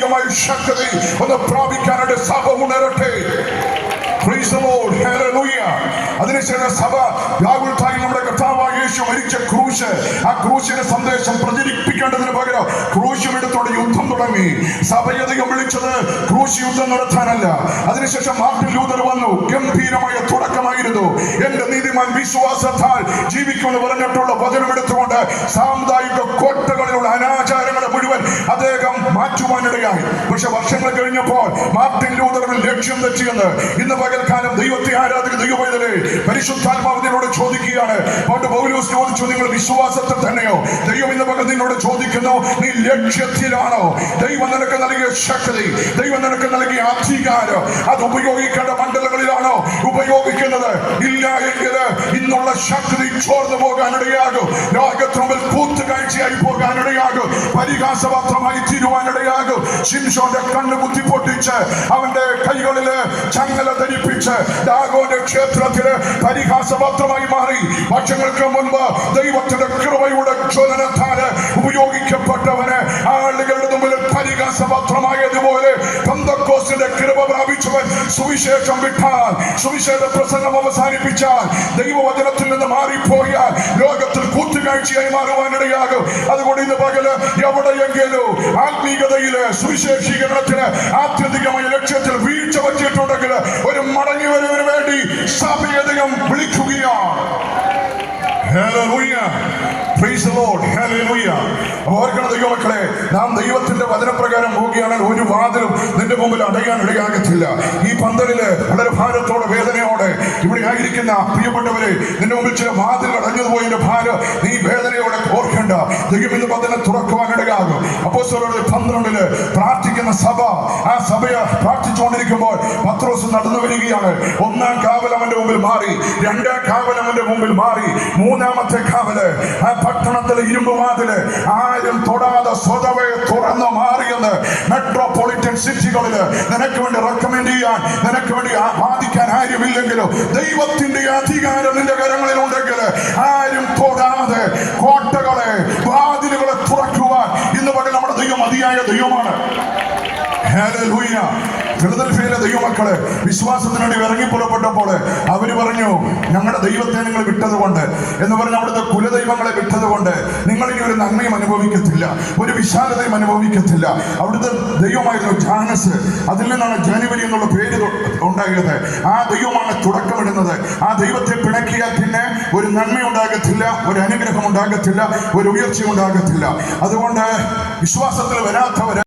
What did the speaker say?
ദൈവികമായ ശക്തി ഒന്ന് പ്രാപിക്കാനായിട്ട് സഭ ഉണരട്ടെ. Praise the Lord. Hallelujah. അതിനുശേഷം സഭ വ്യാകുലത്തായി നമ്മുടെ കർത്താവായ യേശു മരിച്ച ക്രൂശ്, ആ ക്രൂശിന്റെ സന്ദേശം പ്രചരിപ്പിക്കേണ്ടതിന് പകരം ക്രൂശും എടുത്തോടെ യുദ്ധം തുടങ്ങി. സഭയധികം വിളിച്ചത് ക്രൂശ് യുദ്ധം നടത്താനല്ല. അതിനുശേഷം മാർട്ടിൻ ലൂതർ വന്നു. ഗംഭീരമായ തുടക്കമായിരുന്നു. എന്റെ നീതിമാൻ വിശ്വാസത്താൽ ജീവിക്കുമെന്ന് പറഞ്ഞിട്ടുള്ള വചനം എടുത്തുകൊണ്ട് സാമുദായിക കോട്ടകളിലുള്ള അനാചാരങ്ങളെ മുഴുവൻ അദ്ദേഹം മാറ്റുവാനിടയായി. പക്ഷെ വർഷങ്ങൾ കഴിഞ്ഞപ്പോൾ മാർട്ടിൻ ലൂതറിന് ലക്ഷ്യം തെറ്റിയെന്ന് ഇന്ന് പകൽക്കാലം ദൈവത്തെ ആരാധിക്കുന്ന ദൈവപൈതലേ, പരിശുദ്ധാത്മാവിനോട് ചോദിക്കുകയാണ്. പണ്ട് പൗലോസ് ചോദിച്ചു, നിങ്ങൾ വിശ്വാസത്തിൽ തന്നെയോ? ദൈവം ഇന്ന് പകൽ നിന്നോട് ചോദിക്കുന്നു, നീ ലക്ഷ്യത്തിലാണോ? ദൈവം നിനക്ക് നൽകിയ ശക്തി, ദൈവം നിനക്ക് നൽകിയ അധികാരം അത് ഉപയോഗിക്കേണ്ട മണ്ഡലങ്ങളിലാണോ ഉപയോഗിക്കുന്നത്? ഇല്ല എങ്കിൽ ഇന്നുള്ള ശക്തി ചോർന്നു പോകാനിടയാകും. ലോകത്തുമ്പിൽ കൂത്തുകാഴ്ചയായി പോകാനിടയാകും. പരിഹാസപാത്രമായി തീരുവാനിടയാകും. ശിംശോന്റെ കണ്ണ് കുത്തിപ്പൊട്ടിച്ച് അവന്റെ കൈകളില് ചങ്ങല ധരിപ്പിച്ച് ദാഗോന്റെ ക്ഷേത്രത്തില് പരിഹാസപാത്രമായി മാറി. വർഷങ്ങൾക്ക് മുൻപ് ദൈവത്തിന്റെ കൃപയുടെ ജ്വലനത്താല് ഉപയോഗിക്കപ്പെട്ടവന് ആളുകളുടെ മുമ്പിൽ പരിഹാസപാത്രമായതുപോലെ പെന്തക്കോസ്തിന്റെ കൃപ പ്രാപിച്ചവൻ സുവിശേഷം വിട്ടാൽ, സുവിശേഷ പ്രസംഗം അവസാനിപ്പിച്ചാൽ, ദൈവവചനത്തിൽ നിന്ന് മാറിപ്പോയാൽ ലോകത്തിൽ കൂത്തുകാഴ്ചയായി മാറുവാനിടയാകും. അതുകൊണ്ട് ഇന്ന് പകല് എവിടെയെങ്കിലും ആത്മീയതയില് സുവിശേഷീകരണത്തിന് ആത്യന്തികമായ ലക്ഷ്യത്തിൽ വീഴ്ച വച്ചിട്ടുണ്ടെങ്കിൽ ഒരു മടങ്ങി വരവിന് വേണ്ടി സഭയധികം വിളിക്കുകയാണ്. Hallelujah. Praise the Lord. Hallelujah. ഓർക്കണം ദൈവമക്കളെ, നാം ദൈവത്തിന്റെ വചനപ്രകാരം പോവുകയാണെങ്കിൽ ഒരു വാതിലും നിന്റെ മുമ്പിൽ അടയാൻ ഇടയാകത്തില്ല. ഈ പന്തലില് വളരെ ഭാരത്തോടെ വേദനയോടെ ഇവിടെ ആയിരിക്കുന്ന പ്രിയപ്പെട്ടവരെ, നിന്റെ മുമ്പിൽ ചില വാതിലുകൾ അടഞ്ഞതുപോയതിന്റെ ഭാരം നീ വേദനയോടെ ഓർക്കേണ്ട. ദൈവം ഇന്ന് പന്തലിനെ തുറക്കുവാൻ ഇടയാകും. അപ്പോസ്തലരുടെ 12 പ്രാർത്ഥിക്കുന്ന സഭ, ആ സഭയെ പ്രാർത്ഥിച്ചുകൊണ്ടിരിക്കുമ്പോൾ പത്രോസ് നടന്നു വരികയാണ്. 1-ാം കാവൽ അവന്റെ മുമ്പിൽ മാറി, 2-ാം കാവൽ അവന്റെ മുമ്പിൽ മാറി, 3-ാമത്തെ കാവല് ആ പട്ടണത്തിലെ ഇരുമ്പുവാതില് ആരും തൊടാതെ സ്വതവേ തുറന്നു മാറിയെന്ന് മെട്രോപൊളിറ്റൻ സിറ്റികളില് നിനക്ക് വേണ്ടി റെക്കമെൻഡ് ചെയ്യാൻ, നിനക്ക് വേണ്ടി വാദിക്കാൻ ആരുമില്ലെങ്കിലും ദൈവത്തിന്റെ അധികാരം നിന്റെ കരങ്ങളിലുണ്ടെങ്കിൽ ആരും തൊടാതെ കോട്ടകളെ, വാതിലുകളെ തുറക്കുവാൻ ഇന്ന് പകൽ നമ്മുടെ ദൈവം മതിയായ ദൈവമാണ്. ഹല്ലേലൂയ. ഫിലദൽഫിയയിലെ ദൈവമക്കള് വിശ്വാസത്തിന് വേണ്ടി ഇറങ്ങി പുറപ്പെട്ടപ്പോൾ അവര് പറഞ്ഞു, ഞങ്ങളുടെ ദൈവത്തെ നിങ്ങൾ വിട്ടതുകൊണ്ട് എന്ന് പറഞ്ഞ് അവിടുത്തെ കുലദൈവങ്ങളെ വിട്ടതുകൊണ്ട് നിങ്ങൾ ഇനി ഒരു നന്മയും അനുഭവിക്കത്തില്ല, ഒരു വിശാലതയും അനുഭവിക്കത്തില്ല. അവിടുത്തെ ദൈവമായിരുന്നു ജാനസ്. അതിൽ നിന്നാണ് ജാനുവരി എന്നുള്ള പേര് ഉണ്ടായത്. ആ ദൈവമാണ് തുടക്കമിടുന്നത്. ആ ദൈവത്തെ പിണക്കിയാൽ പിന്നെ ഒരു നന്മ ഉണ്ടാകത്തില്ല, ഒരു അനുഗ്രഹം ഉണ്ടാകത്തില്ല, ഒരു ഉയർച്ച ഉണ്ടാകത്തില്ല. അതുകൊണ്ട് വിശ്വാസത്തിൽ വരാത്തവര്